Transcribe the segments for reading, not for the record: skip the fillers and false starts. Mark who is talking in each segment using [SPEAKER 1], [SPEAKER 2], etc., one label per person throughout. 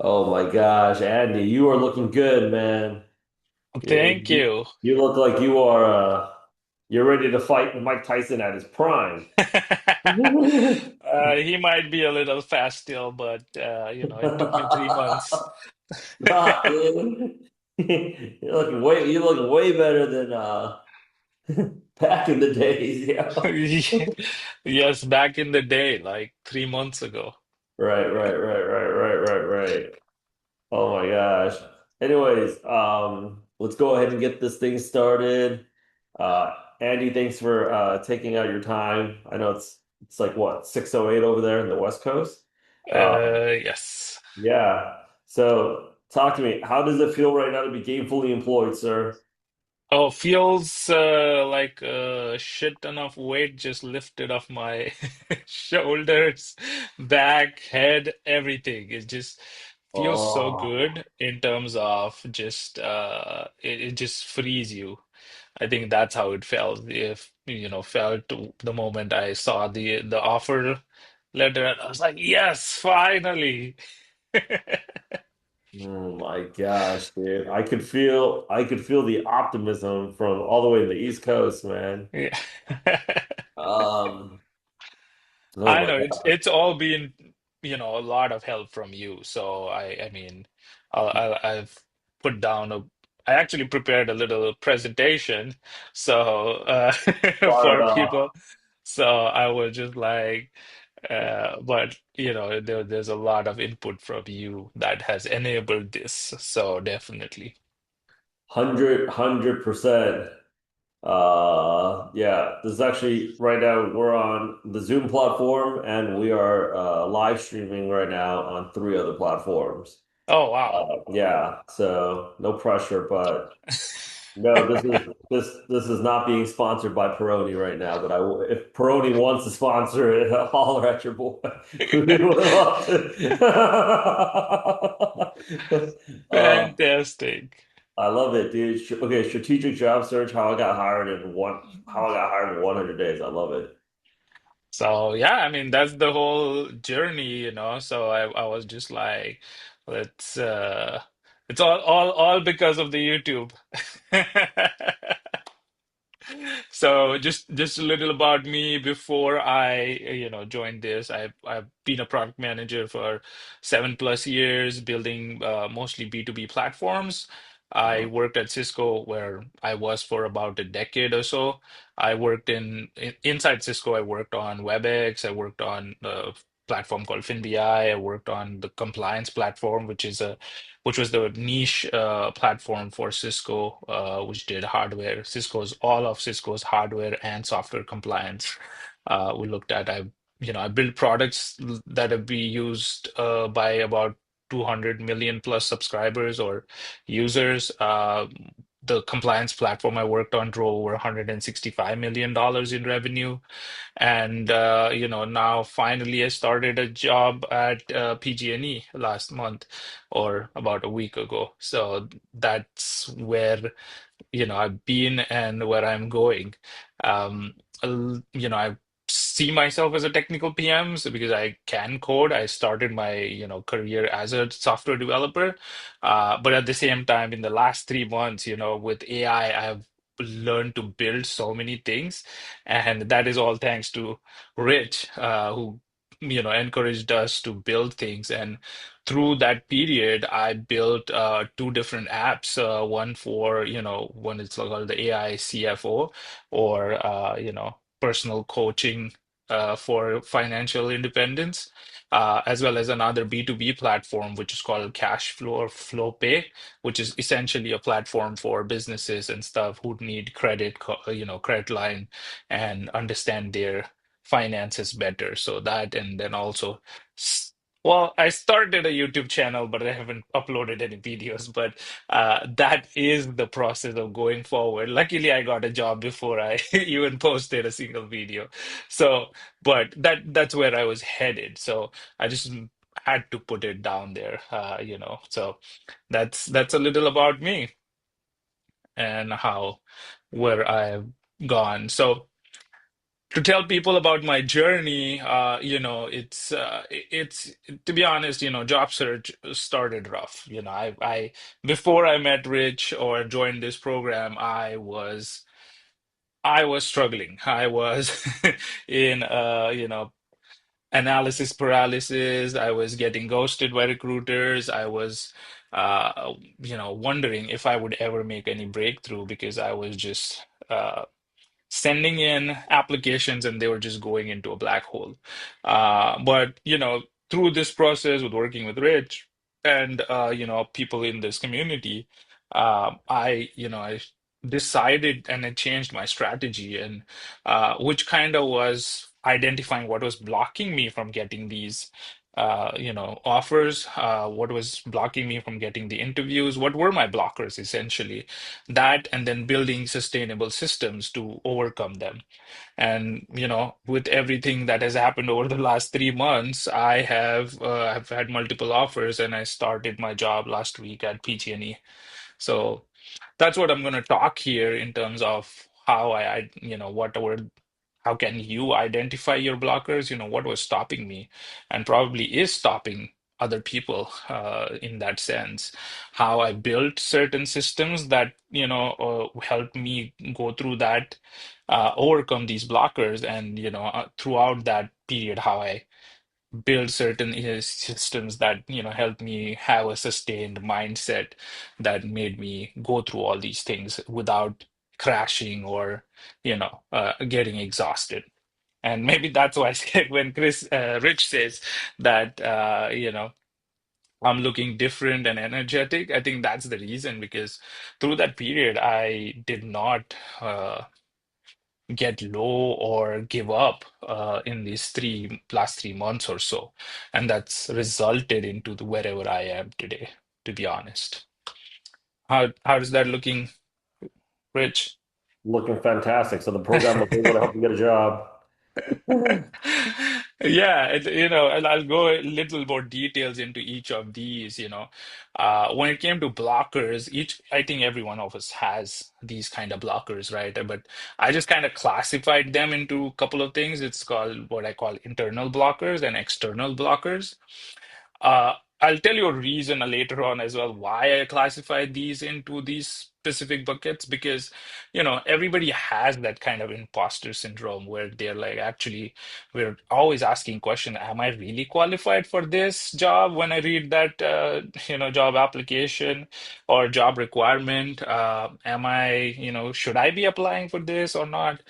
[SPEAKER 1] Oh my gosh, Andy, you are looking good, man.
[SPEAKER 2] Thank
[SPEAKER 1] You,
[SPEAKER 2] you.
[SPEAKER 1] you look like you're ready to fight Mike Tyson at his prime.
[SPEAKER 2] He might be a little fast still, but it took me 3 months.
[SPEAKER 1] Nah, dude. You're looking way better than back in the days, yeah.
[SPEAKER 2] Yes, back in the day, like 3 months ago.
[SPEAKER 1] Right. Oh my gosh. Anyways, let's go ahead and get this thing started. Uh, Andy, thanks for taking out your time. I know it's like what, 6:08 over there in the West Coast.
[SPEAKER 2] Yes.
[SPEAKER 1] Yeah. So talk to me. How does it feel right now to be gainfully employed, sir?
[SPEAKER 2] Oh, feels like a shit ton of weight just lifted off my shoulders, back, head, everything. It just feels so
[SPEAKER 1] Oh,
[SPEAKER 2] good in terms of just it just frees you. I think that's how it felt. If felt the moment I saw the offer letter, and I was like, yes, finally.
[SPEAKER 1] oh my gosh, dude. I could feel the optimism from all the way to the East Coast, man.
[SPEAKER 2] Yeah.
[SPEAKER 1] Oh
[SPEAKER 2] I
[SPEAKER 1] my
[SPEAKER 2] know
[SPEAKER 1] God.
[SPEAKER 2] it's all been, a lot of help from you. So I mean, I've put down a I actually prepared a little presentation so
[SPEAKER 1] Fired
[SPEAKER 2] for
[SPEAKER 1] up.
[SPEAKER 2] people. So I was just like, but there's a lot of input from you that has enabled this. So definitely.
[SPEAKER 1] 100%. Yeah, this is actually right now we're on the Zoom platform and we are live streaming right now on three other platforms.
[SPEAKER 2] Oh wow.
[SPEAKER 1] Yeah, so no pressure, but no, this is not being sponsored by Peroni right now. But if Peroni wants to sponsor it, holler at your boy. We would love to.
[SPEAKER 2] Fantastic.
[SPEAKER 1] I love it, dude. Okay, strategic job search. How I got hired in 100 days. I love it.
[SPEAKER 2] So yeah, I mean that's the whole journey. So I was just like, let's it's all because of the YouTube. So just a little about me before I joined this. I've been a product manager for 7+ years, building mostly B2B platforms. I
[SPEAKER 1] Uh-huh.
[SPEAKER 2] worked at Cisco where I was for about a decade or so. I worked inside Cisco. I worked on WebEx. I worked on a platform called FinBI. I worked on the compliance platform, which was the niche platform for Cisco, which did hardware. All of Cisco's hardware and software compliance. We looked at. I built products that have been used by about 200 million plus subscribers or users. The compliance platform I worked on drove over $165 million in revenue. And now finally I started a job at PG&E last month or about a week ago. So that's where I've been and where I'm going. I see myself as a technical PM so because I can code. I started my career as a software developer, but at the same time, in the last 3 months, with AI, I've learned to build so many things, and that is all thanks to Rich, who encouraged us to build things. And through that period, I built two different apps. One is called the AI CFO, or personal coaching for financial independence, as well as another B2B platform, which is called Cash Flow or Flow Pay, which is essentially a platform for businesses and stuff who need credit line and understand their finances better. So that, and then also s- well, I started a YouTube channel, but I haven't uploaded any videos. But that is the process of going forward. Luckily, I got a job before I even posted a single video. So, but that's where I was headed. So I just had to put it down there. So that's a little about me and how where I've gone. So. To tell people about my journey, it's to be honest, job search started rough. I before I met Rich or joined this program, I was struggling. I was in analysis paralysis. I was getting ghosted by recruiters. I was wondering if I would ever make any breakthrough because I was just sending in applications and they were just going into a black hole. But through this process with working with Rich and people in this community, I decided and I changed my strategy, and which kind of was identifying what was blocking me from getting these. Offers, what was blocking me from getting the interviews, what were my blockers essentially, that, and then building sustainable systems to overcome them. And with everything that has happened over the last 3 months, I've had multiple offers, and I started my job last week at PG&E. So that's what I'm going to talk here in terms of how what were how can you identify your blockers? What was stopping me and probably is stopping other people in that sense. How I built certain systems that, helped me go through that, overcome these blockers, and, throughout that period, how I build certain systems that help me have a sustained mindset that made me go through all these things without crashing or getting exhausted. And maybe that's why I said when Rich says that I'm looking different and energetic. I think that's the reason, because through that period I did not get low or give up in these three last 3 months or so, and that's resulted into wherever I am today. To be honest, how is that looking, Rich?
[SPEAKER 1] Looking fantastic. So the program was able to help you get a job.
[SPEAKER 2] Yeah, and I'll go a little more details into each of these. When it came to blockers, I think every one of us has these kind of blockers, right? But I just kind of classified them into a couple of things. It's called what I call internal blockers and external blockers. I'll tell you a reason later on as well why I classified these into these specific buckets, because everybody has that kind of imposter syndrome where they're like, actually, we're always asking question, am I really qualified for this job? When I read that job application or job requirement, am I, should I be applying for this or not?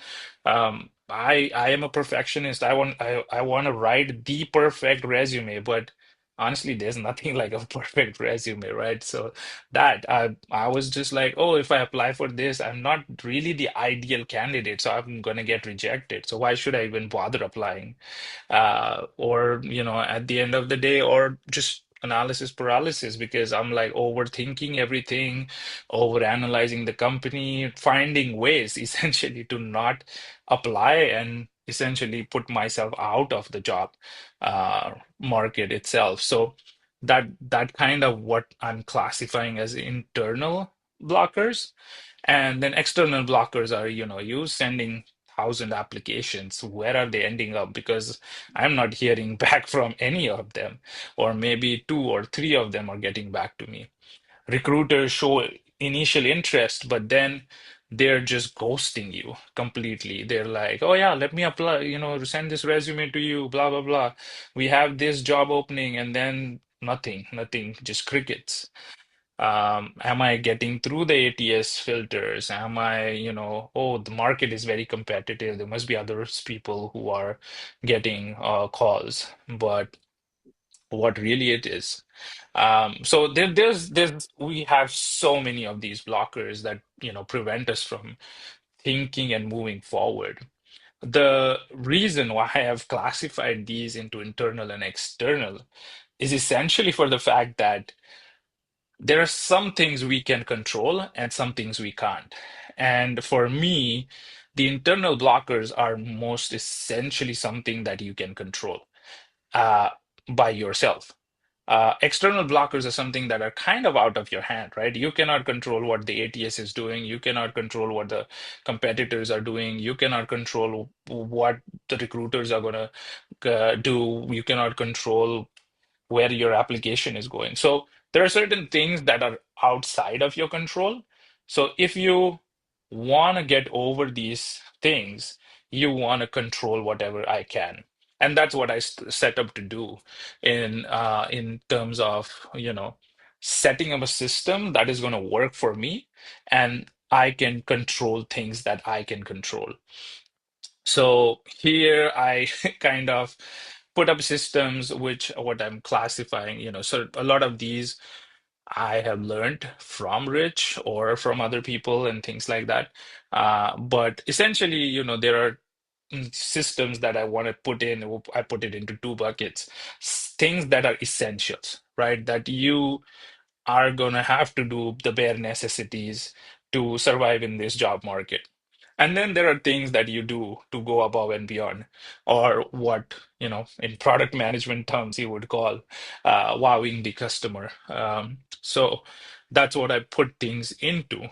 [SPEAKER 2] I am a perfectionist. I want to write the perfect resume, but honestly, there's nothing like a perfect resume, right? So that I was just like, oh, if I apply for this, I'm not really the ideal candidate, so I'm gonna get rejected. So why should I even bother applying? Or at the end of the day, or just analysis paralysis, because I'm like overthinking everything, over analyzing the company, finding ways essentially to not apply and essentially put myself out of the job market itself. So that kind of what I'm classifying as internal blockers. And then external blockers are, you sending 1,000 applications. Where are they ending up? Because I'm not hearing back from any of them, or maybe two or three of them are getting back to me. Recruiters show initial interest, but then they're just ghosting you completely. They're like, oh yeah, let me apply, send this resume to you, blah, blah, blah. We have this job opening, and then nothing, just crickets. Am I getting through the ATS filters? Am I, oh, the market is very competitive. There must be other people who are getting calls, but what really it is. So there's we have so many of these blockers that prevent us from thinking and moving forward. The reason why I have classified these into internal and external is essentially for the fact that there are some things we can control and some things we can't. And for me, the internal blockers are most essentially something that you can control uh, by yourself. External blockers are something that are kind of out of your hand, right? You cannot control what the ATS is doing. You cannot control what the competitors are doing. You cannot control what the recruiters are going to do. You cannot control where your application is going. So there are certain things that are outside of your control. So if you want to get over these things, you want to control whatever I can. And that's what I set up to do in terms of, setting up a system that is going to work for me, and I can control things that I can control. So here I kind of put up systems which what I'm classifying, so a lot of these I have learned from Rich or from other people and things like that. But essentially, there are systems that I want to put in. I put it into two buckets. Things that are essentials, right? That you are going to have to do the bare necessities to survive in this job market. And then there are things that you do to go above and beyond, or what, in product management terms, you would call wowing the customer. So that's what I put things into.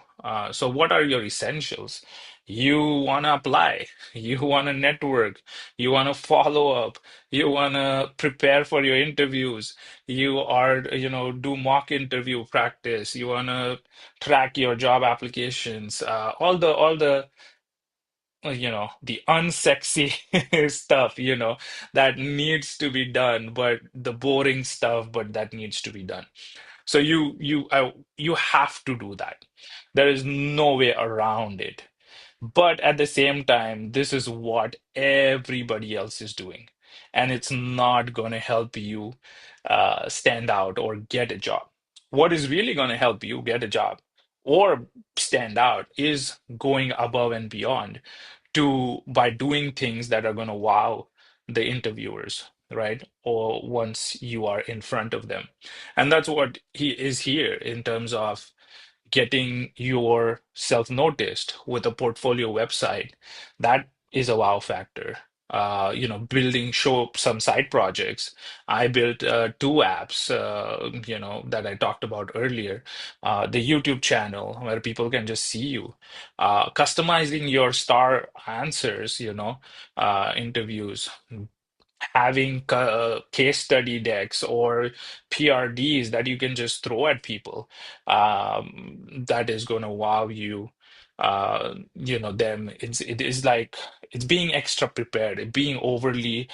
[SPEAKER 2] So, what are your essentials? You want to apply, you want to network, you want to follow up, you want to prepare for your interviews, you are, do mock interview practice, you want to track your job applications, the unsexy stuff, that needs to be done, but the boring stuff, but that needs to be done. So you have to do that. There is no way around it. But at the same time, this is what everybody else is doing. And it's not going to help you stand out or get a job. What is really going to help you get a job or stand out is going above and beyond by doing things that are going to wow the interviewers, right? Or once you are in front of them. And that's what he is here in terms of getting yourself noticed with a portfolio website. That is a wow factor. Building show some side projects. I built two apps, that I talked about earlier. The YouTube channel where people can just see you. Customizing your star answers, interviews, having case study decks or PRDs that you can just throw at people, that is going to wow you. Them. It is like it's being extra prepared, being overly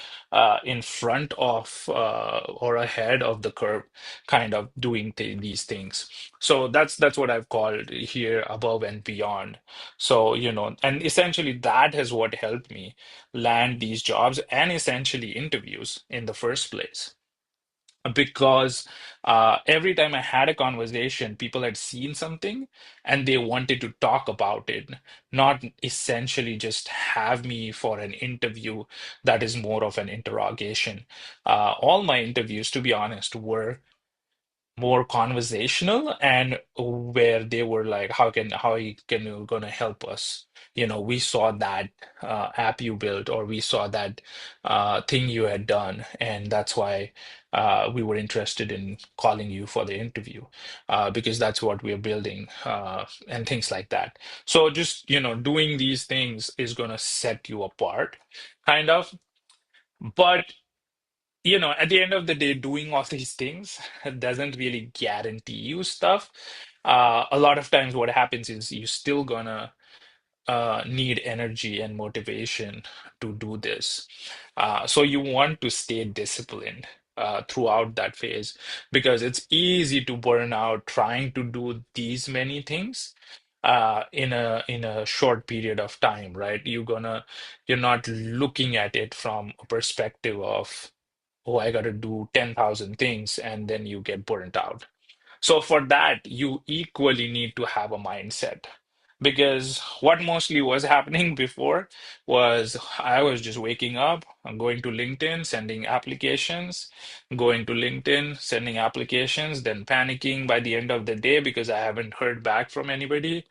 [SPEAKER 2] in front of or ahead of the curve, kind of doing these things. So that's what I've called here above and beyond. So and essentially that is what helped me land these jobs and essentially interviews in the first place. Because every time I had a conversation, people had seen something and they wanted to talk about it, not essentially just have me for an interview that is more of an interrogation. All my interviews, to be honest, were more conversational and where they were like, how you gonna help us, we saw that app you built, or we saw that thing you had done, and that's why we were interested in calling you for the interview, because that's what we're building, and things like that. So just doing these things is gonna set you apart, kind of. But at the end of the day, doing all these things doesn't really guarantee you stuff. A lot of times, what happens is you're still gonna need energy and motivation to do this. So you want to stay disciplined throughout that phase, because it's easy to burn out trying to do these many things in a short period of time, right? You're not looking at it from a perspective of, oh, I got to do 10,000 things, and then you get burnt out. So for that, you equally need to have a mindset. Because what mostly was happening before was I was just waking up, I'm going to LinkedIn, sending applications, going to LinkedIn, sending applications, then panicking by the end of the day because I haven't heard back from anybody,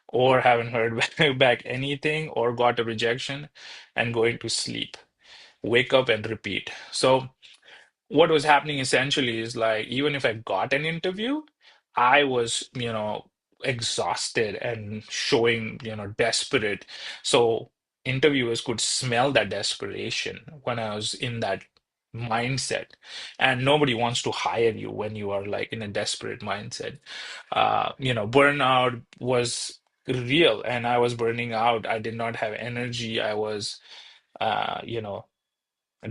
[SPEAKER 2] or haven't heard back anything, or got a rejection, and going to sleep, wake up and repeat. So what was happening essentially is like even if I got an interview, I was, exhausted and showing, desperate. So interviewers could smell that desperation when I was in that mindset. And nobody wants to hire you when you are like in a desperate mindset. Burnout was real and I was burning out. I did not have energy. I was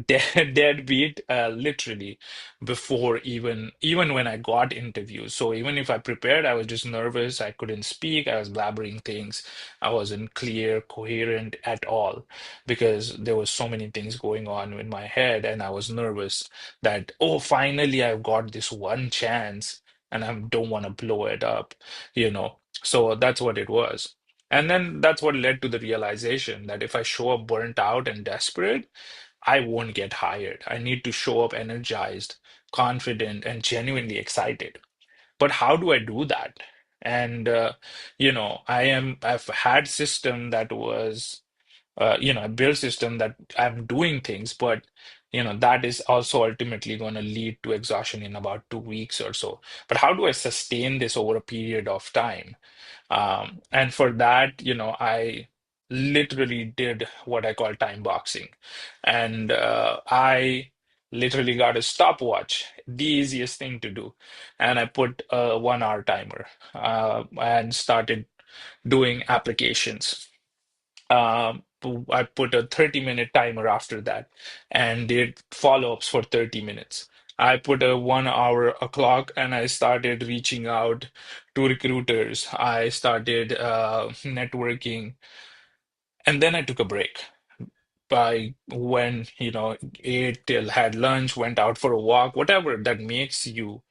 [SPEAKER 2] deadbeat, literally before even when I got interviews. So even if I prepared, I was just nervous. I couldn't speak. I was blabbering things. I wasn't clear, coherent at all because there was so many things going on in my head, and I was nervous that, oh, finally I've got this one chance, and I don't want to blow it up, you know. So that's what it was. And then that's what led to the realization that if I show up burnt out and desperate, I won't get hired. I need to show up energized, confident, and genuinely excited. But how do I do that? And I've had system that was a build system that I'm doing things, but that is also ultimately going to lead to exhaustion in about 2 weeks or so. But how do I sustain this over a period of time? And for that, I literally did what I call time boxing. And I literally got a stopwatch, the easiest thing to do. And I put a 1 hour timer and started doing applications. I put a 30-minute timer after that and did follow-ups for 30 minutes. I put a 1 hour clock and I started reaching out to recruiters. I started networking, and then I took a break. I went, ate till had lunch, went out for a walk, whatever that makes you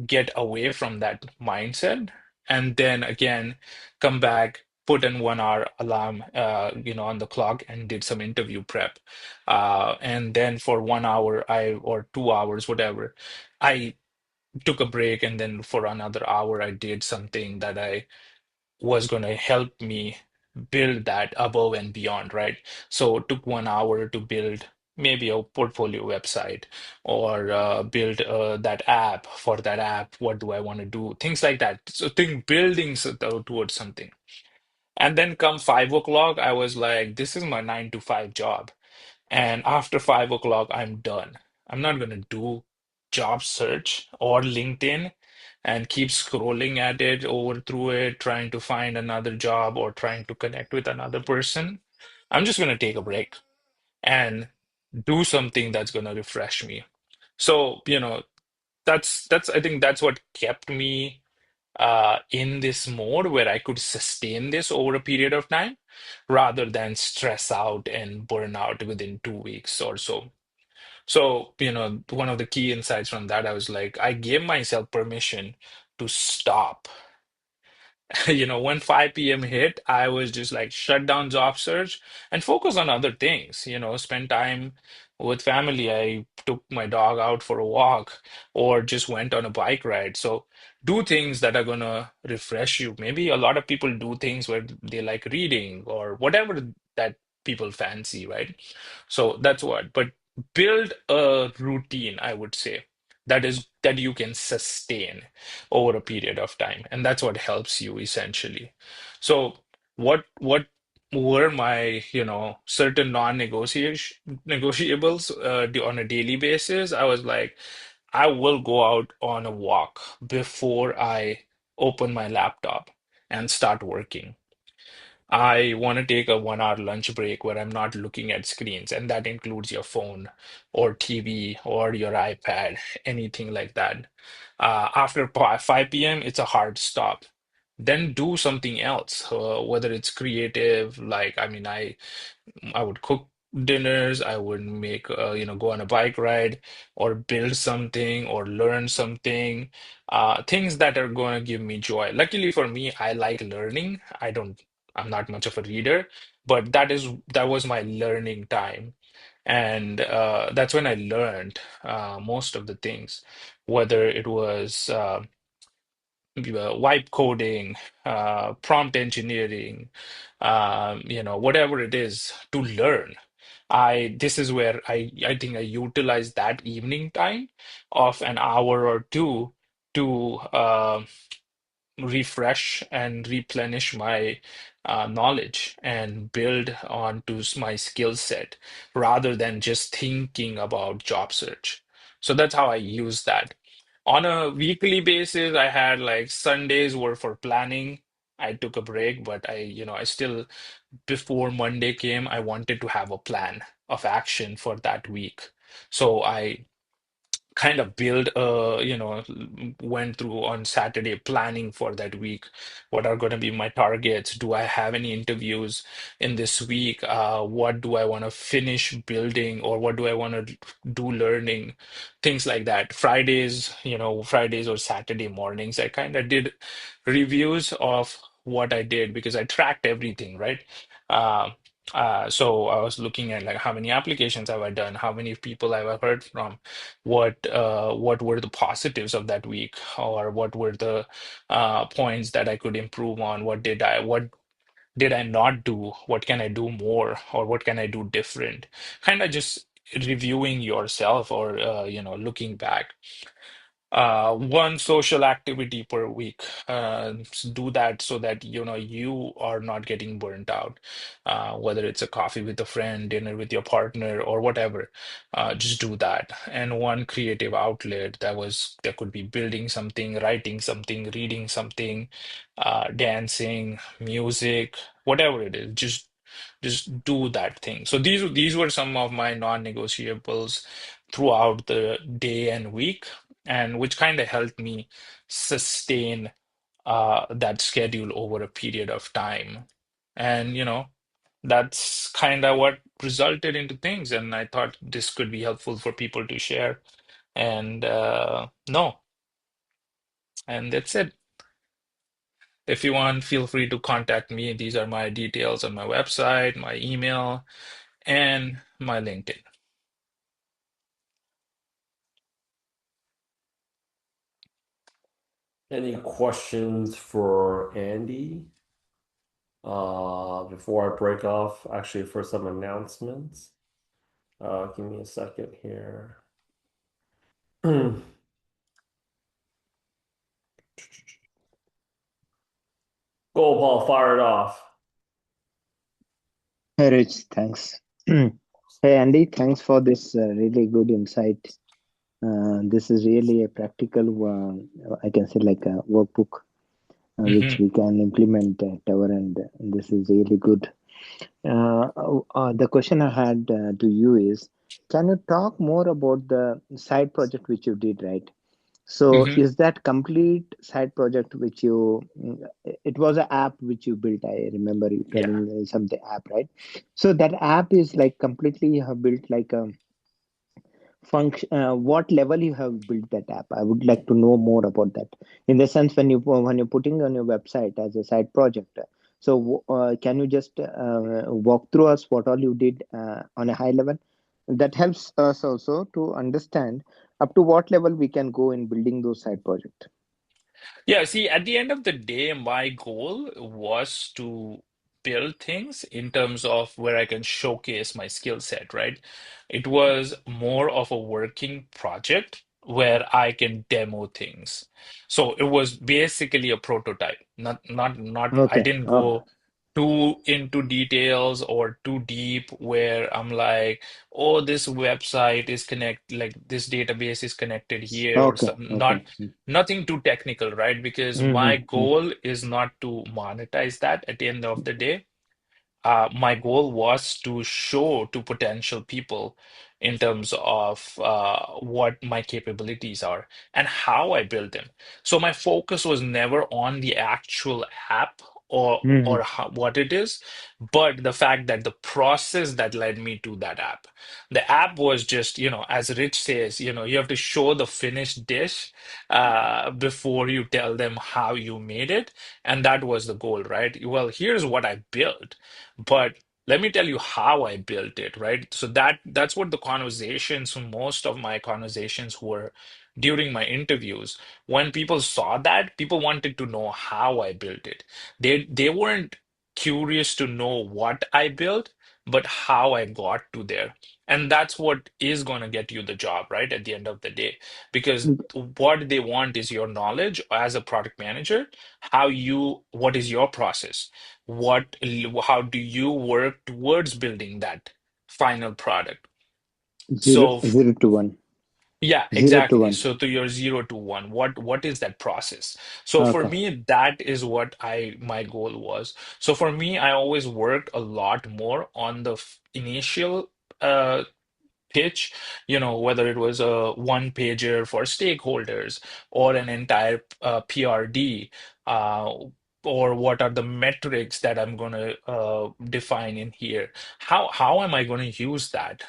[SPEAKER 2] get away from that mindset, and then again come back, put in 1 hour alarm on the clock and did some interview prep, and then for 1 hour I or 2 hours, whatever, I took a break, and then for another hour I did something that I was going to help me build that above and beyond, right? So it took 1 hour to build maybe a portfolio website or build that app. For that app, what do I want to do? Things like that. So think building towards something. And then come 5 o'clock, I was like, this is my 9 to 5 job. And after 5 o'clock, I'm done. I'm not going to do job search or LinkedIn and keep scrolling at it, over through it, trying to find another job or trying to connect with another person. I'm just going to take a break and do something that's going to refresh me. So, that's I think that's what kept me in this mode where I could sustain this over a period of time rather than stress out and burn out within 2 weeks or so. So, one of the key insights from that, I was like, I gave myself permission to stop. When 5 p.m. hit, I was just like shut down job search and focus on other things, spend time with family. I took my dog out for a walk or just went on a bike ride. So do things that are gonna refresh you. Maybe a lot of people do things where they like reading or whatever that people fancy, right? So that's what. But build a routine, I would say, that you can sustain over a period of time, and that's what helps you essentially. So what were my certain non-negotiables on a daily basis? I was like, I will go out on a walk before I open my laptop and start working. I want to take a 1 hour lunch break where I'm not looking at screens, and that includes your phone or TV or your iPad, anything like that. After 5 p.m., it's a hard stop. Then do something else, whether it's creative, like, I mean, I would cook dinners, I would make, go on a bike ride or build something or learn something, things that are going to give me joy. Luckily for me, I like learning. I'm not much of a reader, but that was my learning time. And that's when I learned most of the things, whether it was wipe coding, prompt engineering, whatever it is to learn. I this is where I think I utilize that evening time of an hour or two to refresh and replenish my knowledge and build onto my skill set rather than just thinking about job search. So that's how I use that. On a weekly basis, I had like Sundays were for planning. I took a break, but I still, before Monday came, I wanted to have a plan of action for that week. So I kind of build went through on Saturday planning for that week. What are going to be my targets? Do I have any interviews in this week? What do I want to finish building, or what do I want to do learning? Things like that. Fridays or Saturday mornings, I kind of did reviews of what I did because I tracked everything, right? Uh, so I was looking at like how many applications have I done, how many people have I heard from, what were the positives of that week, or what were the points that I could improve on, what did I not do, what can I do more, or what can I do different, kind of just reviewing yourself, or looking back. One social activity per week. Do that so that you are not getting burnt out. Whether it's a coffee with a friend, dinner with your partner, or whatever, just do that. And one creative outlet that could be building something, writing something, reading something, dancing, music, whatever it is. Just do that thing. So these were some of my non-negotiables throughout the day and week, and which kind of helped me sustain that schedule over a period of time. And that's kind of what resulted into things. And I thought this could be helpful for people to share. And no, and that's it. If you want, feel free to contact me. These are my details on my website, my email, and my LinkedIn.
[SPEAKER 1] Any questions for Andy? Before I break off, actually, for some announcements. Give me a second here. Go, Paul, fire it off.
[SPEAKER 3] Hey, Rich, thanks. Hey, Andy, thanks for this really good insight. This is really a practical, I can say, like a workbook which
[SPEAKER 2] Hmm.
[SPEAKER 3] we can implement at our end. This is really good. The question I had to you is, can you talk more about the side project which you did, right? So
[SPEAKER 2] Hmm.
[SPEAKER 3] is that complete side project which it was an app which you built. I remember you
[SPEAKER 2] Yeah.
[SPEAKER 3] telling something app, right? So that app is like completely you have built like a function. What level you have built that app? I would like to know more about that. In the sense when you're putting on your website as a side project. So can you just walk through us what all you did on a high level? That helps us also to understand up to what level we can go in building those side projects.
[SPEAKER 2] Yeah, see, at the end of the day, my goal was to build things in terms of where I can showcase my skill set, right? It was more of a working project where I can demo things. So it was basically a prototype. Not I
[SPEAKER 3] Okay,
[SPEAKER 2] didn't
[SPEAKER 3] okay,
[SPEAKER 2] go too into details or too deep where I'm like, oh, this website is like this database is connected here or
[SPEAKER 3] okay,
[SPEAKER 2] something.
[SPEAKER 3] okay.
[SPEAKER 2] Nothing too technical, right? Because my
[SPEAKER 3] Mm-hmm.
[SPEAKER 2] goal is not to monetize that at the end of the day. My goal was to show to potential people in terms of what my capabilities are and how I build them. So my focus was never on the actual app or
[SPEAKER 3] Mm-hmm.
[SPEAKER 2] what it is, but the fact that the process that led me to that app. The app was just, as Rich says, you have to show the finished dish before you tell them how you made it, and that was the goal, right? Well, here's what I built, but let me tell you how I built it, right? So that's what the conversations, most of my conversations were during my interviews. When people saw that, people wanted to know how I built it. They weren't curious to know what I built. but how I got to there. And that's what is going to get you the job, right? At the end of the day, because what they want is your knowledge as a product manager, what is your process? How do you work towards building that final product?
[SPEAKER 3] Zero,
[SPEAKER 2] So,
[SPEAKER 3] 0 to 1,
[SPEAKER 2] yeah,
[SPEAKER 3] 0 to 1.
[SPEAKER 2] exactly. So to your 0 to 1, what is that process? So for
[SPEAKER 3] Okay.
[SPEAKER 2] me, that is what I my goal was. So for me, I always worked a lot more on the initial uh pitch, whether it was a one pager for stakeholders or an entire PRD, uh, or what are the metrics that I'm going to define in here? How am I going to use that?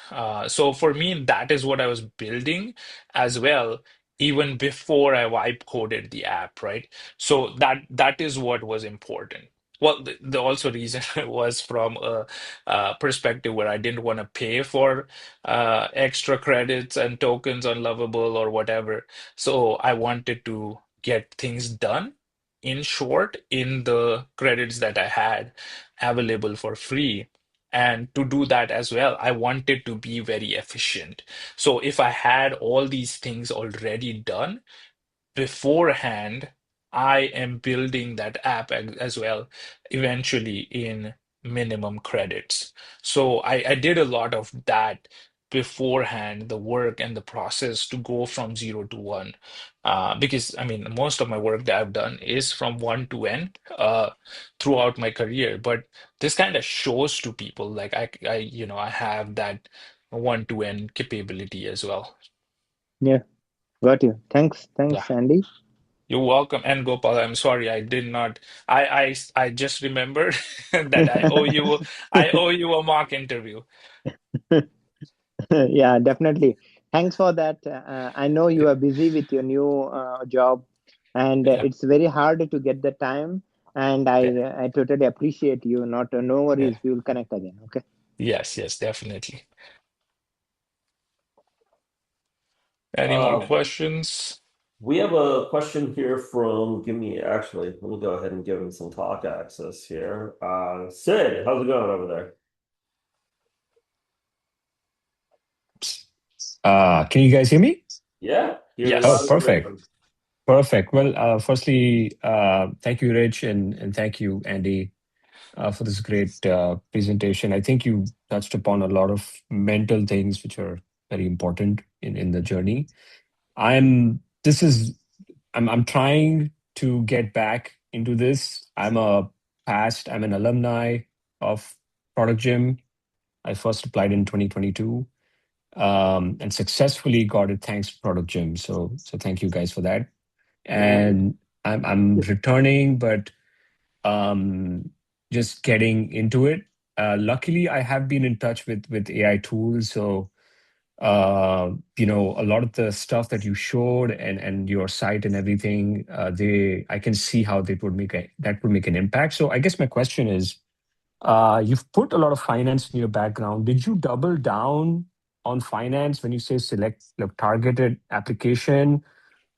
[SPEAKER 2] So for me, that is what I was building as well, even before I vibe coded the app, right? So that is what was important. Well, the also reason was from a perspective where I didn't want to pay for extra credits and tokens on Lovable or whatever. So I wanted to get things done in short in the credits that I had available for free. And to do that as well, I wanted to be very efficient. So if I had all these things already done, beforehand, I am building that app as well, eventually in minimum credits. So I did a lot of that beforehand, the work and the process to go from 0 to 1. Because I mean, most of my work that I've done is from one to n throughout my career. But this kind of shows to people like I have that one to n capability as well.
[SPEAKER 3] Yeah, got you. Thanks.
[SPEAKER 2] Yeah.
[SPEAKER 3] Thanks, Andy.
[SPEAKER 2] You're welcome. And Gopal, I'm sorry, I did not. I just remembered that I owe you a mock interview.
[SPEAKER 3] Yeah, definitely. Thanks for that. I know you are busy with your new job, and
[SPEAKER 2] Yeah,
[SPEAKER 3] it's very hard to get the time. And
[SPEAKER 2] yeah,
[SPEAKER 3] I totally appreciate you. Not no
[SPEAKER 2] yeah.
[SPEAKER 3] worries. We will connect again. Okay.
[SPEAKER 2] Yes, yes, definitely. Any more
[SPEAKER 1] Uh,
[SPEAKER 2] questions?
[SPEAKER 1] we have a question here from, let me go ahead and give him some talk access here. Sid, how's it going over there?
[SPEAKER 4] Can you guys hear me?
[SPEAKER 1] Yeah, you're
[SPEAKER 4] Oh,
[SPEAKER 1] loud
[SPEAKER 2] Yes.
[SPEAKER 1] and clear.
[SPEAKER 4] perfect. Perfect. Well, firstly, thank you, Rich, and thank you, Andy, for this great presentation. I think you touched upon a lot of mental things which are very important in the journey. This is, I'm trying to get back into this. I'm an alumni of Product Gym. I first applied in 2022, and successfully got it thanks to Product Gym. So thank you guys for that. And I'm returning, but um, just getting into it. Luckily, I have been in touch with AI tools, so a lot of the stuff that you showed and your site and everything, I can see how that would make an impact. So I guess my question is, you've put a lot of finance in your background. Did you double down on finance when you say select like targeted application,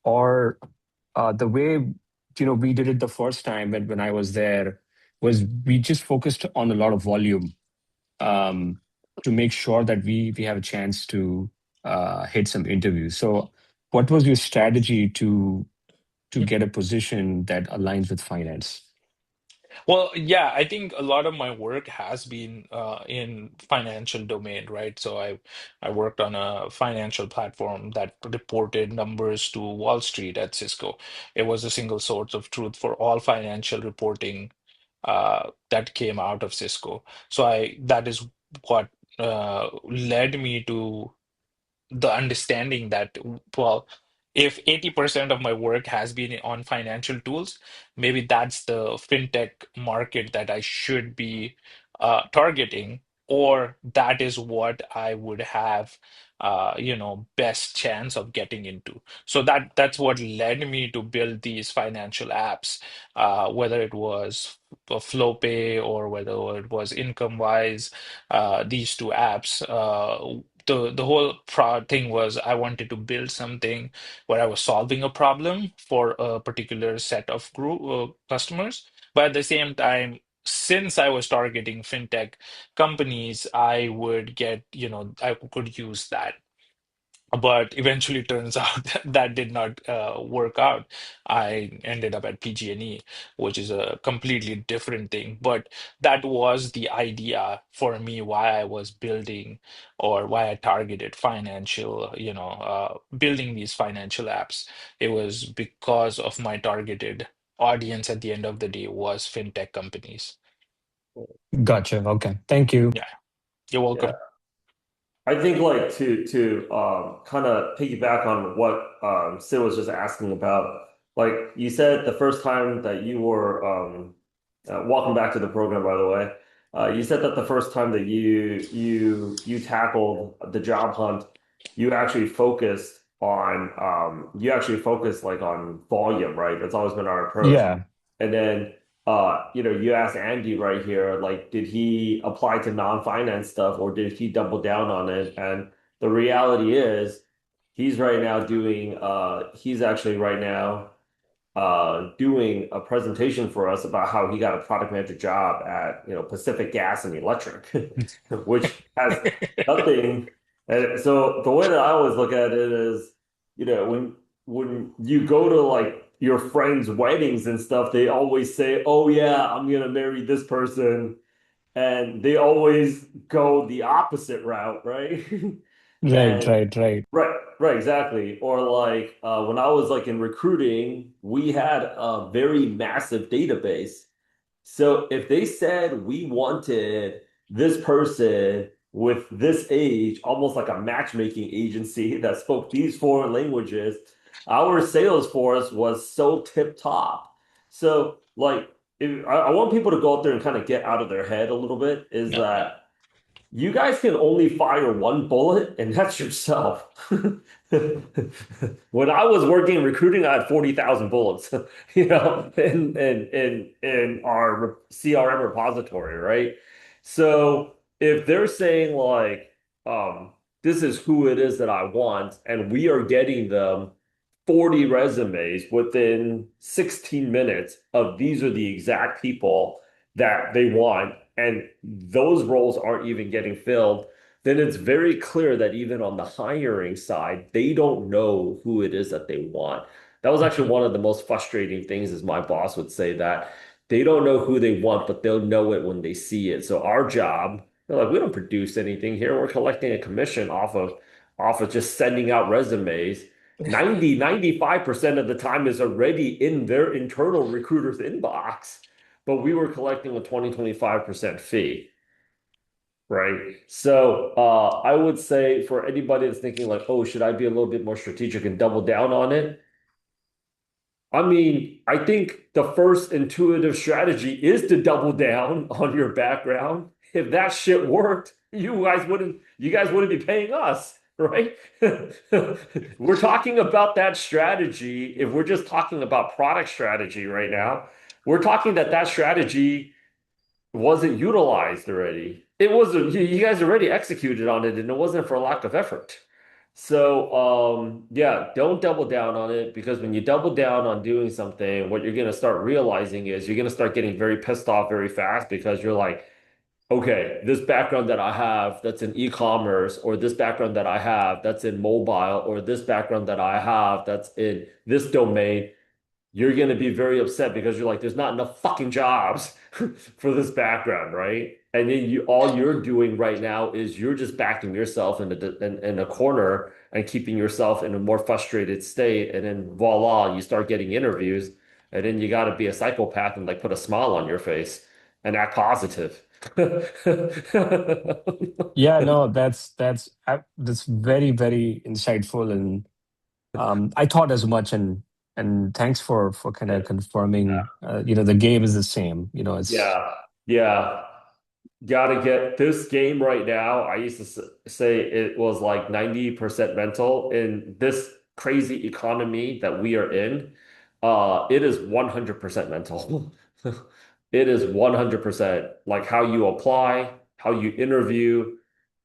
[SPEAKER 4] or the way we did it the first time when I was there was we just focused on a lot of volume, um, to make sure that we have a chance to hit some interviews. So, what was your strategy to get a position that aligns with finance?
[SPEAKER 2] Well, yeah, I think a lot of my work has been in financial domain, right? So I worked on a financial platform that reported numbers to Wall Street at Cisco. It was a single source of truth for all financial reporting that came out of Cisco. So I that is what led me to the understanding that, well, if 80% of my work has been on financial tools, maybe that's the fintech market that I should be targeting, or that is what I would have best chance of getting into. So that's what led me to build these financial apps, whether it was FlowPay or whether it was IncomeWise, these two apps. The whole thing was I wanted to build something where I was solving a problem for a particular set of group customers, but at the same time, since I was targeting fintech companies, I would get, I could use that. But eventually turns out that did not work out. I ended up at PG&E, which is a completely different thing. But that was the idea for me why I was building or why I targeted financial, building these financial apps. It was because of my targeted audience at the end of the day was fintech companies.
[SPEAKER 4] Gotcha. Okay. Thank you.
[SPEAKER 2] Yeah, you're
[SPEAKER 1] Yeah.
[SPEAKER 2] welcome.
[SPEAKER 1] I think like to kind of piggyback on what Sid was just asking about, like you said the first time that you were welcome back to the program, by the way. You said that the first time that you tackled the job hunt, you actually focused like on volume, right? That's always been our approach.
[SPEAKER 4] Yeah.
[SPEAKER 1] And then you asked Andy right here, like, did he apply to non-finance stuff or did he double down on it? And the reality is he's actually right now doing a presentation for us about how he got a product manager job at Pacific Gas and Electric, which has nothing. And so the way that I always look at it is, when you go to like your friends' weddings and stuff, they always say, "Oh yeah, I'm gonna marry this person," and they always go the opposite route, right?
[SPEAKER 4] Right,
[SPEAKER 1] And
[SPEAKER 4] right, right.
[SPEAKER 1] right, exactly. Or like when I was like in recruiting, we had a very massive database. So if they said we wanted this person with this age, almost like a matchmaking agency that spoke these foreign languages, our sales force was so tip top. So like I want people to go out there and kind of get out of their head a little bit, is
[SPEAKER 2] Yeah.
[SPEAKER 1] that you guys can only fire one bullet, and that's yourself. When I was working in recruiting, I had 40,000 bullets, in our CRM repository, right? So if they're saying like, this is who it is that I want, and we are getting them 40 resumes within 16 minutes of these are the exact people that they want, and those roles aren't even getting filled, then it's very clear that even on the hiring side, they don't know who it is that they want. That was actually one of the most frustrating things, is my boss would say that they don't know who they want, but they'll know it when they see it. So our job, they're like, we don't produce anything here. We're collecting a commission off of just sending out resumes. 95% of the time is already in their internal recruiter's inbox, but we were collecting a 20-25% fee, right? So I would say for anybody that's thinking like, oh, should I be a little bit more strategic and double down on it? I mean, I think the first intuitive strategy is to double down on your background. If that shit worked, you guys wouldn't be paying us, right? We're talking about that strategy. If we're just talking about product strategy right now, we're talking that strategy wasn't utilized already. It wasn't, you guys already executed on it and it wasn't for lack of effort. So, yeah, don't double down on it, because when you double down on doing something, what you're going to start realizing is you're going to start getting very pissed off very fast, because you're like, okay, this background that I have that's in e-commerce, or this background that I have that's in mobile, or this background that I have that's in this domain, you're going to be very upset because you're like, there's not enough fucking jobs for this background, right? And then all you're doing right now is you're just backing yourself in a corner and keeping yourself in a more frustrated state. And then voila, you start getting interviews. And then you got to be a psychopath and like put a smile on your face and act positive.
[SPEAKER 4] Yeah, no, that's very, very insightful, and I thought as much, and thanks for kind
[SPEAKER 1] Yeah,
[SPEAKER 4] of confirming. The game is the same. It's
[SPEAKER 1] yeah, yeah. Gotta get this game right now. I used to say it was like 90% mental. In this crazy economy that we are in, it is 100% mental. It is 100% like how you apply, how you interview.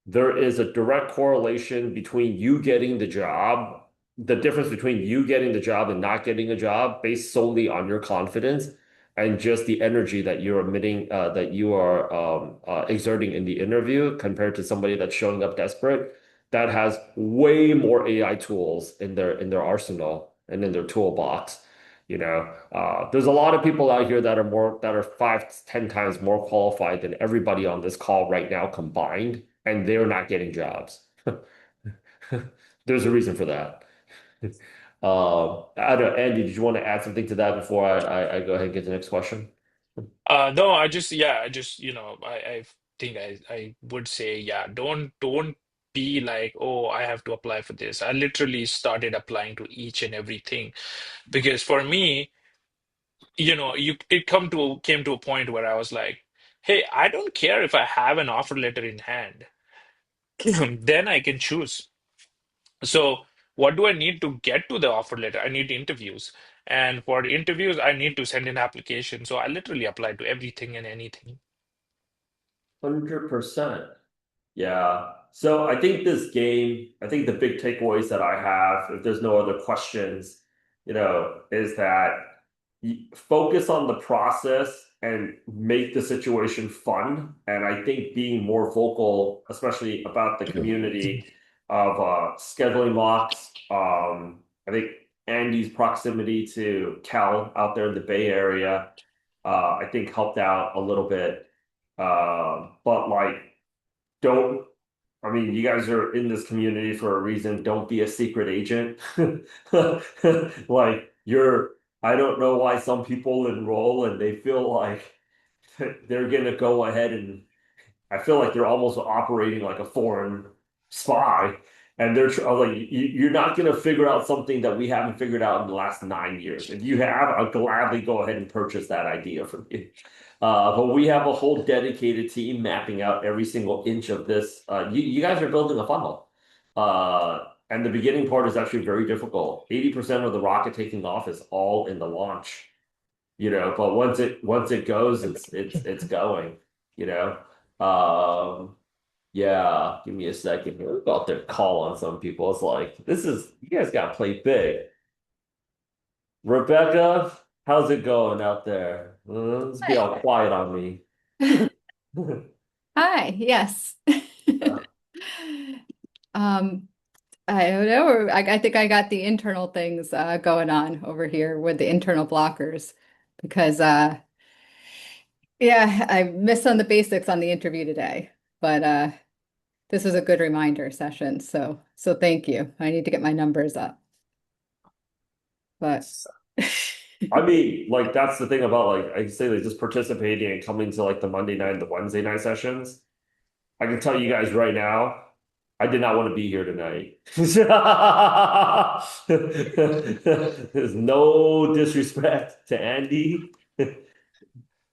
[SPEAKER 1] There is a direct correlation between you getting the job, the difference between you getting the job and not getting a job based solely on your confidence. and just the energy that you're emitting, that you are exerting in the interview compared to somebody that's showing up desperate, that has way more AI tools in their arsenal and in their toolbox. There's a lot of people out here that are 5 to 10 times more qualified than everybody on this call right now combined, and they're not getting jobs. There's a reason for that. I don't know, Andy, did you want to add something to that before I go ahead and get to the next question?
[SPEAKER 2] No, I just, I think I would say, yeah, don't be like, oh, I have to apply for this. I literally started applying to each and everything because for me, came to a point where I was like, hey, I don't care if I have an offer letter in hand, then I can choose. So what do I need to get to the offer letter? I need interviews. And for the interviews, I need to send an application. So I literally applied to everything and anything.
[SPEAKER 1] 100%. Yeah. So I think the big takeaways that I have, if there's no other questions, is that focus on the process and make the situation fun. And I think being more vocal, especially about the community of scheduling mocks, I think Andy's proximity to Cal out there in the Bay Area, I think helped out a little bit. But like, don't I mean, you guys are in this community for a reason. Don't be a secret agent. Like I don't know why some people enroll and they feel like they're gonna go ahead and I feel like they're almost operating like a foreign spy. And like, you're not going to figure out something that we haven't figured out in the last 9 years. If you have, I'll gladly go ahead and purchase that idea from you. But we have a whole dedicated team mapping out every single inch of this. You guys are building a funnel. And the beginning part is actually very difficult. 80% of the rocket taking off is all in the launch, but once it goes, it's going, you know. Um, yeah, give me a second here. We'll go out there call on some people. It's like, you guys gotta play big. Rebecca, how's it going out there? Let's be
[SPEAKER 5] Hi.
[SPEAKER 1] all quiet on me.
[SPEAKER 5] Hi, yes.
[SPEAKER 1] Uh,
[SPEAKER 5] Um, I don't know. I think I got the internal things going on over here with the internal blockers because yeah, I missed on the basics on the interview today, but this was a good reminder session. So thank you. I need to get my numbers up. But
[SPEAKER 1] I mean, like that's the thing about like I say like just participating and coming to like the Monday night and the Wednesday night sessions. I can tell you guys right now, I did not want to be here tonight. There's no disrespect to Andy,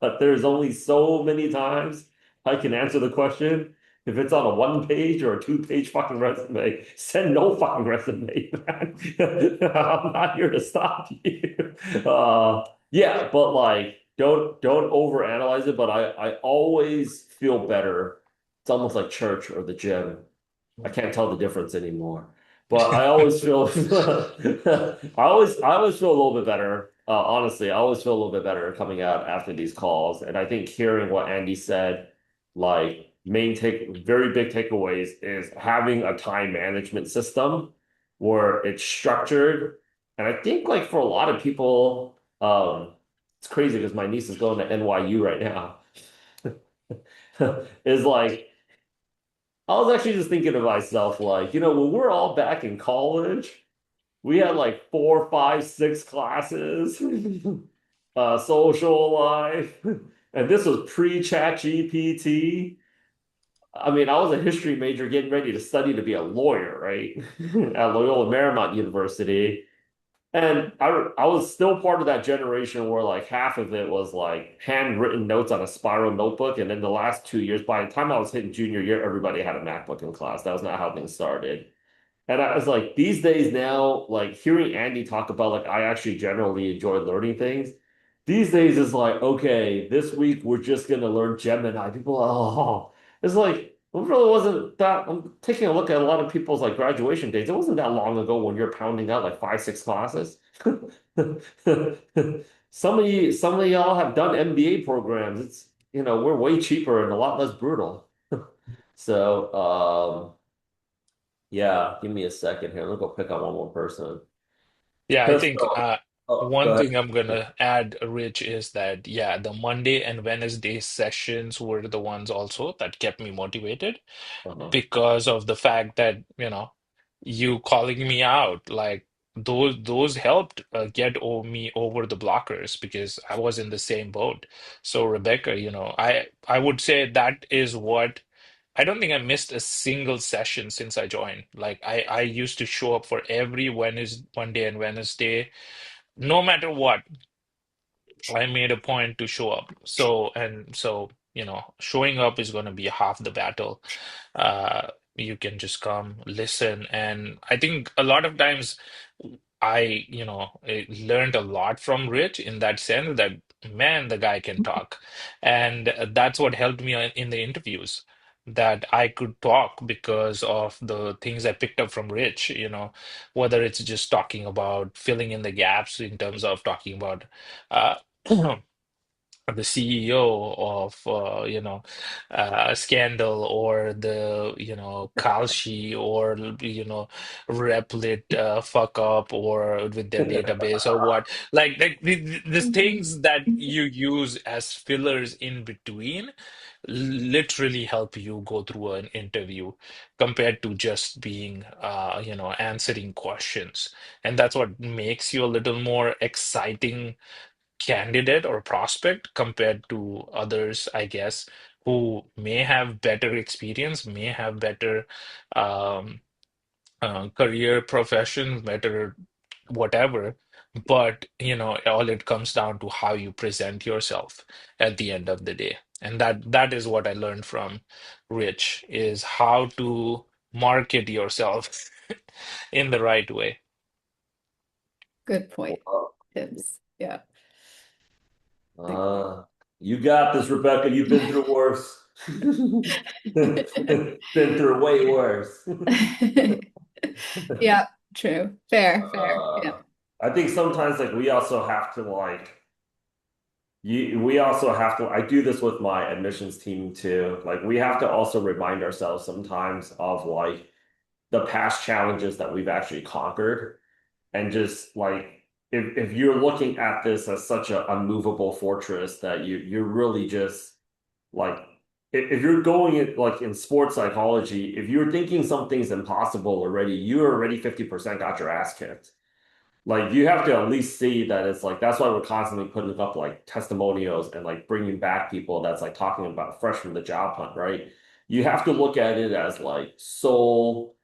[SPEAKER 1] but there's only so many times I can answer the question. If it's on a 1 page or a 2 page fucking resume, send no fucking resume, man. I'm not here to stop you. Yeah, but like don't overanalyze it. But I always feel better. It's almost like church or the gym. I can't tell the difference anymore. But I always feel I always feel a little bit better. Honestly, I always feel a little bit better coming out after these calls. And I think hearing what Andy said, like very big takeaways is having a time management system where it's structured. And I think like for a lot of people, it's crazy because my niece is going to NYU right now. Is like I was actually just thinking to myself, like, when we're all back in college, we had like 4, 5, 6 classes, social life, and this was pre-chat GPT. I mean, I was a history major getting ready to study to be a lawyer, right? At Loyola Marymount University. And I was still part of that generation where like half of it was like handwritten notes on a spiral notebook. And then the last 2 years, by the time I was hitting junior year, everybody had a MacBook in class. That was not how things started. And I was like, these days now, like hearing Andy talk about like I actually generally enjoy learning things. These days is like, okay, this week we're just gonna learn Gemini. People, oh, it's like it really wasn't that. I'm taking a look at a lot of people's like graduation dates. It wasn't that long ago when you're pounding out like five, six classes. Some of y'all have done MBA programs. It's, we're way cheaper and a lot less brutal. So, yeah, give me a second here. Let me go pick on one more person.
[SPEAKER 2] Yeah, I think
[SPEAKER 1] Crystal. Oh, go
[SPEAKER 2] one
[SPEAKER 1] ahead.
[SPEAKER 2] thing I'm gonna add, Rich, is that yeah, the Monday and Wednesday sessions were the ones also that kept me motivated
[SPEAKER 1] Uh-huh.
[SPEAKER 2] because of the fact that, you calling me out, like those helped get me over the blockers because I was in the same boat. So Rebecca, I would say that is what I don't think I missed a single session since I joined. Like I used to show up for every Wednesday, Monday and Wednesday, no matter what. I made a point to show up. So, showing up is going to be half the battle. You can just come, listen, and I think a lot of times I learned a lot from Rich in that sense that man, the guy can talk, and that's what helped me in the interviews. That I could talk because of the things I picked up from Rich, whether it's just talking about filling in the gaps in terms of talking about uh, the CEO of Scandal or the Kalshi or Replit fuck up or with their database or what like these things that you use as fillers in between literally help you go through an interview compared to just being answering questions, and that's what makes you a little more exciting candidate or prospect compared to others, I guess, who may have better experience, may have better um, career, profession, better whatever. But, all it comes down to how you present yourself at the end of the day. And that is what I learned from Rich, is how to market yourself in the right way.
[SPEAKER 5] Good point, Tibbs. Yeah. Thank
[SPEAKER 1] Uh, you got this, Rebecca. You've been through worse. Been through way worse.
[SPEAKER 5] you. Yeah, true. Fair. Yeah.
[SPEAKER 1] Uh, I think sometimes like we also have to we also have to, I do this with my admissions team too. Like we have to also remind ourselves sometimes of like the past challenges that we've actually conquered. And just like if you're looking at this as such an unmovable fortress that you're really just like if you're going in like in sports psychology, if you're thinking something's impossible already, you already 50% got your ass kicked. Like you have to at least see that it's like that's why we're constantly putting up like testimonials and like bringing back people that's like talking about fresh from the job hunt, right? You have to look at it as like so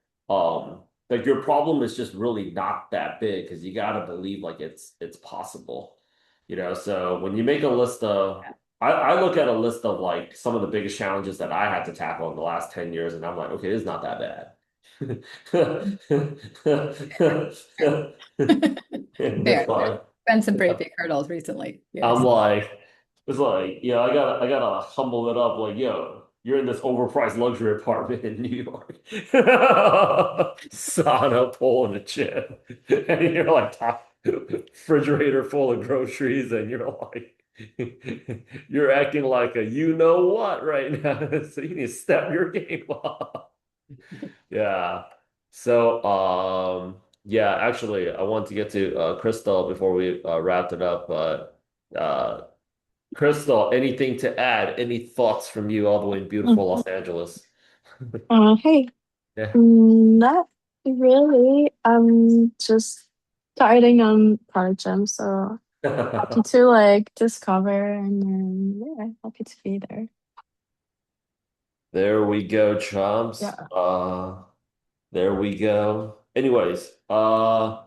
[SPEAKER 1] like your problem is just really not that big because you got to believe like it's possible. So when you make a list of I look at a list of like some of the biggest challenges that I had to tackle in the last 10 years and I'm like, okay, it's not that bad. That's
[SPEAKER 5] Fair.
[SPEAKER 1] fine.
[SPEAKER 5] Been some pretty big hurdles recently.
[SPEAKER 1] I'm
[SPEAKER 5] Yes.
[SPEAKER 1] like, it's like, I gotta humble it up. Like, yo, you're in this overpriced luxury apartment in New York. Sauna, pole, and a chair. And you're like top refrigerator full of groceries, and you're like you're acting like a you know what right now. So you need to step your game up. Yeah. So, yeah, actually, I want to get to Crystal before we wrap it up. But Crystal, anything to add? Any thoughts from you all the way in beautiful Los Angeles?
[SPEAKER 6] Hey,
[SPEAKER 1] Yeah.
[SPEAKER 6] not really. I'm just starting on Pearl Jam, so happy to like discover and then yeah, happy to be there.
[SPEAKER 1] There we go, chumps.
[SPEAKER 6] Yeah.
[SPEAKER 1] There we go. Anyways, I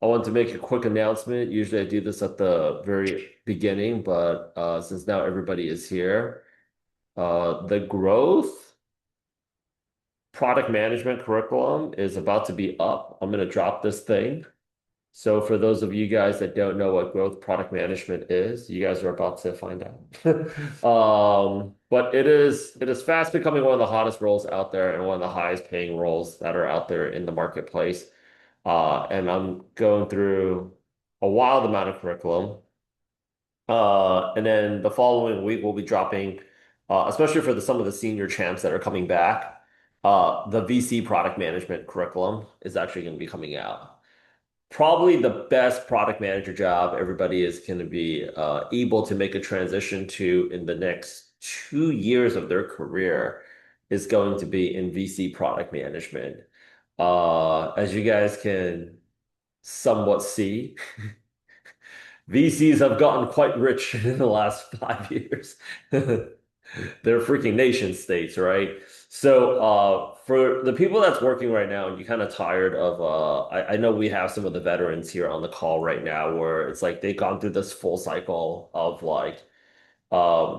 [SPEAKER 1] want to make a quick announcement. Usually I do this at the very beginning, but since now everybody is here, the growth product management curriculum is about to be up. I'm going to drop this thing. So for those of you guys that don't know what growth product management is, you guys are about to find out. But it is fast becoming one of the hottest roles out there and one of the highest paying roles that are out there in the marketplace. And I'm going through a wild amount of curriculum. And then the following week we'll be dropping, especially for some of the senior champs that are coming back, the VC product management curriculum is actually going to be coming out. Probably the best product manager job everybody is going to be able to make a transition to in the next 2 years of their career is going to be in VC product management. As you guys can somewhat see, VCs have gotten quite rich in the last 5 years. They're freaking nation states, right? So, for the people that's working right now, and you're kind of tired of, I know we have some of the veterans here on the call right now, where it's like they've gone through this full cycle of like,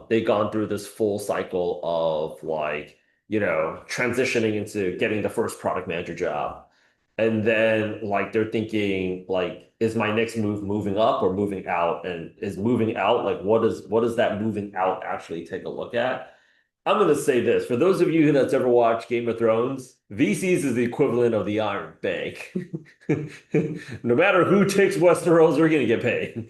[SPEAKER 1] they've gone through this full cycle of like, transitioning into getting the first product manager job. And then like they're thinking like, is my next move moving up or moving out? And is moving out like what does that moving out actually take a look at? I'm gonna say this. For those of you that's ever watched Game of Thrones, VCs is the equivalent of the Iron Bank. No matter who takes Westeros, they're gonna get paid.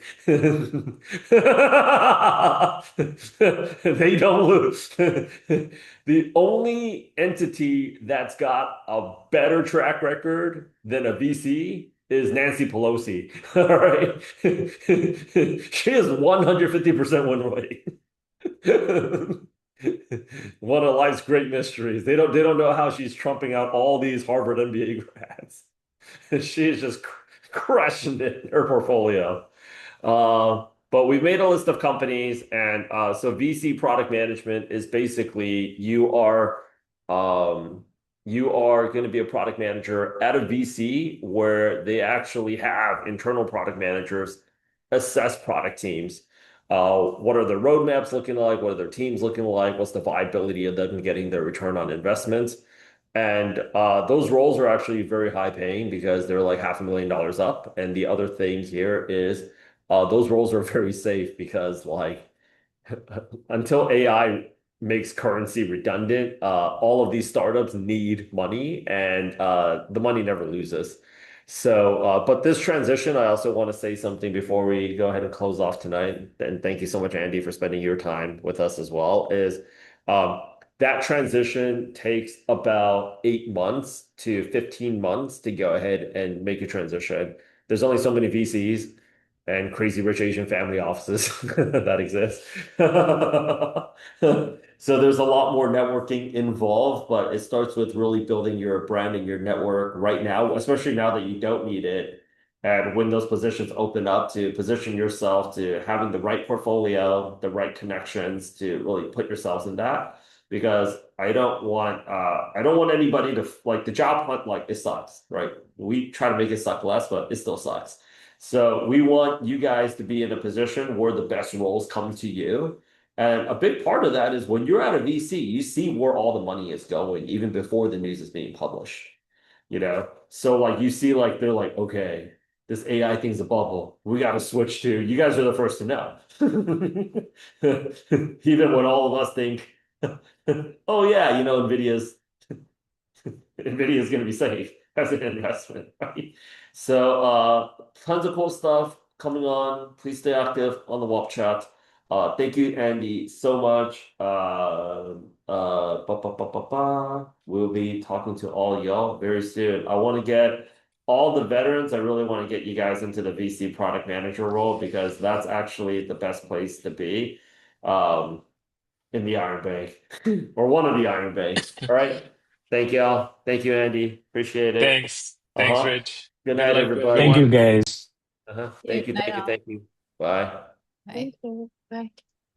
[SPEAKER 1] They don't lose. The only entity that's got a better track record than a VC is Nancy Pelosi. All right. She has 150% win rate. One of life's great mysteries. They don't know how she's trumping out all these Harvard MBA grads. She is just crushing it in her portfolio. But we've made a list of companies, and so VC product management is basically you are going to be a product manager at a VC where they actually have internal product managers assess product teams. What are their roadmaps looking like? What are their teams looking like? What's the viability of them getting their return on investments? And those roles are actually very high paying because they're like $500,000 up. And the other thing here is those roles are very safe because like until AI makes currency redundant, all of these startups need money and the money never loses. So, but this transition, I also want to say something before we go ahead and close off tonight. And thank you so much, Andy, for spending your time with us as well. Is um, that transition takes about 8 months to 15 months to go ahead and make a transition. There's only so many VCs and crazy rich Asian family offices that exist. So there's a lot more networking involved, but it starts with really building your brand and your network right now, especially now that you don't need it. And when those positions open up, to position yourself to having the right portfolio, the right connections to really put yourselves in that. Because I don't want anybody to like the job hunt, like it sucks, right? We try to make it suck less, but it still sucks. So we want you guys to be in a position where the best roles come to you. And a big part of that is when you're at a VC, you see where all the money is going, even before the news is being published. So like you see, like they're like, okay, this AI thing's a bubble. We got to switch to, you guys are the first to know. Even when all of us think, oh yeah, NVIDIA is going to be safe as an investment, right? So, tons of cool stuff coming on. Please stay active on the WAP chat. Thank you, Andy, so much. We'll be talking to all y'all very soon. I want to get all the veterans. I really want to get you guys into the VC product manager role because that's actually the best place to be. In the Iron Bank or one of the Iron Banks. All right. Thank y'all. Thank you, Andy. Appreciate it.
[SPEAKER 2] Thanks. Thanks,
[SPEAKER 1] Uh-huh.
[SPEAKER 2] Rich.
[SPEAKER 1] Good
[SPEAKER 2] Good
[SPEAKER 1] night,
[SPEAKER 2] luck to
[SPEAKER 1] everybody.
[SPEAKER 4] Thank you,
[SPEAKER 2] everyone.
[SPEAKER 4] guys.
[SPEAKER 1] Uh-huh.
[SPEAKER 5] Yeah,
[SPEAKER 1] Thank
[SPEAKER 5] good
[SPEAKER 1] you.
[SPEAKER 5] night
[SPEAKER 1] Thank you.
[SPEAKER 5] all.
[SPEAKER 1] Thank you. Bye.
[SPEAKER 5] Bye.
[SPEAKER 6] Thank you. Bye.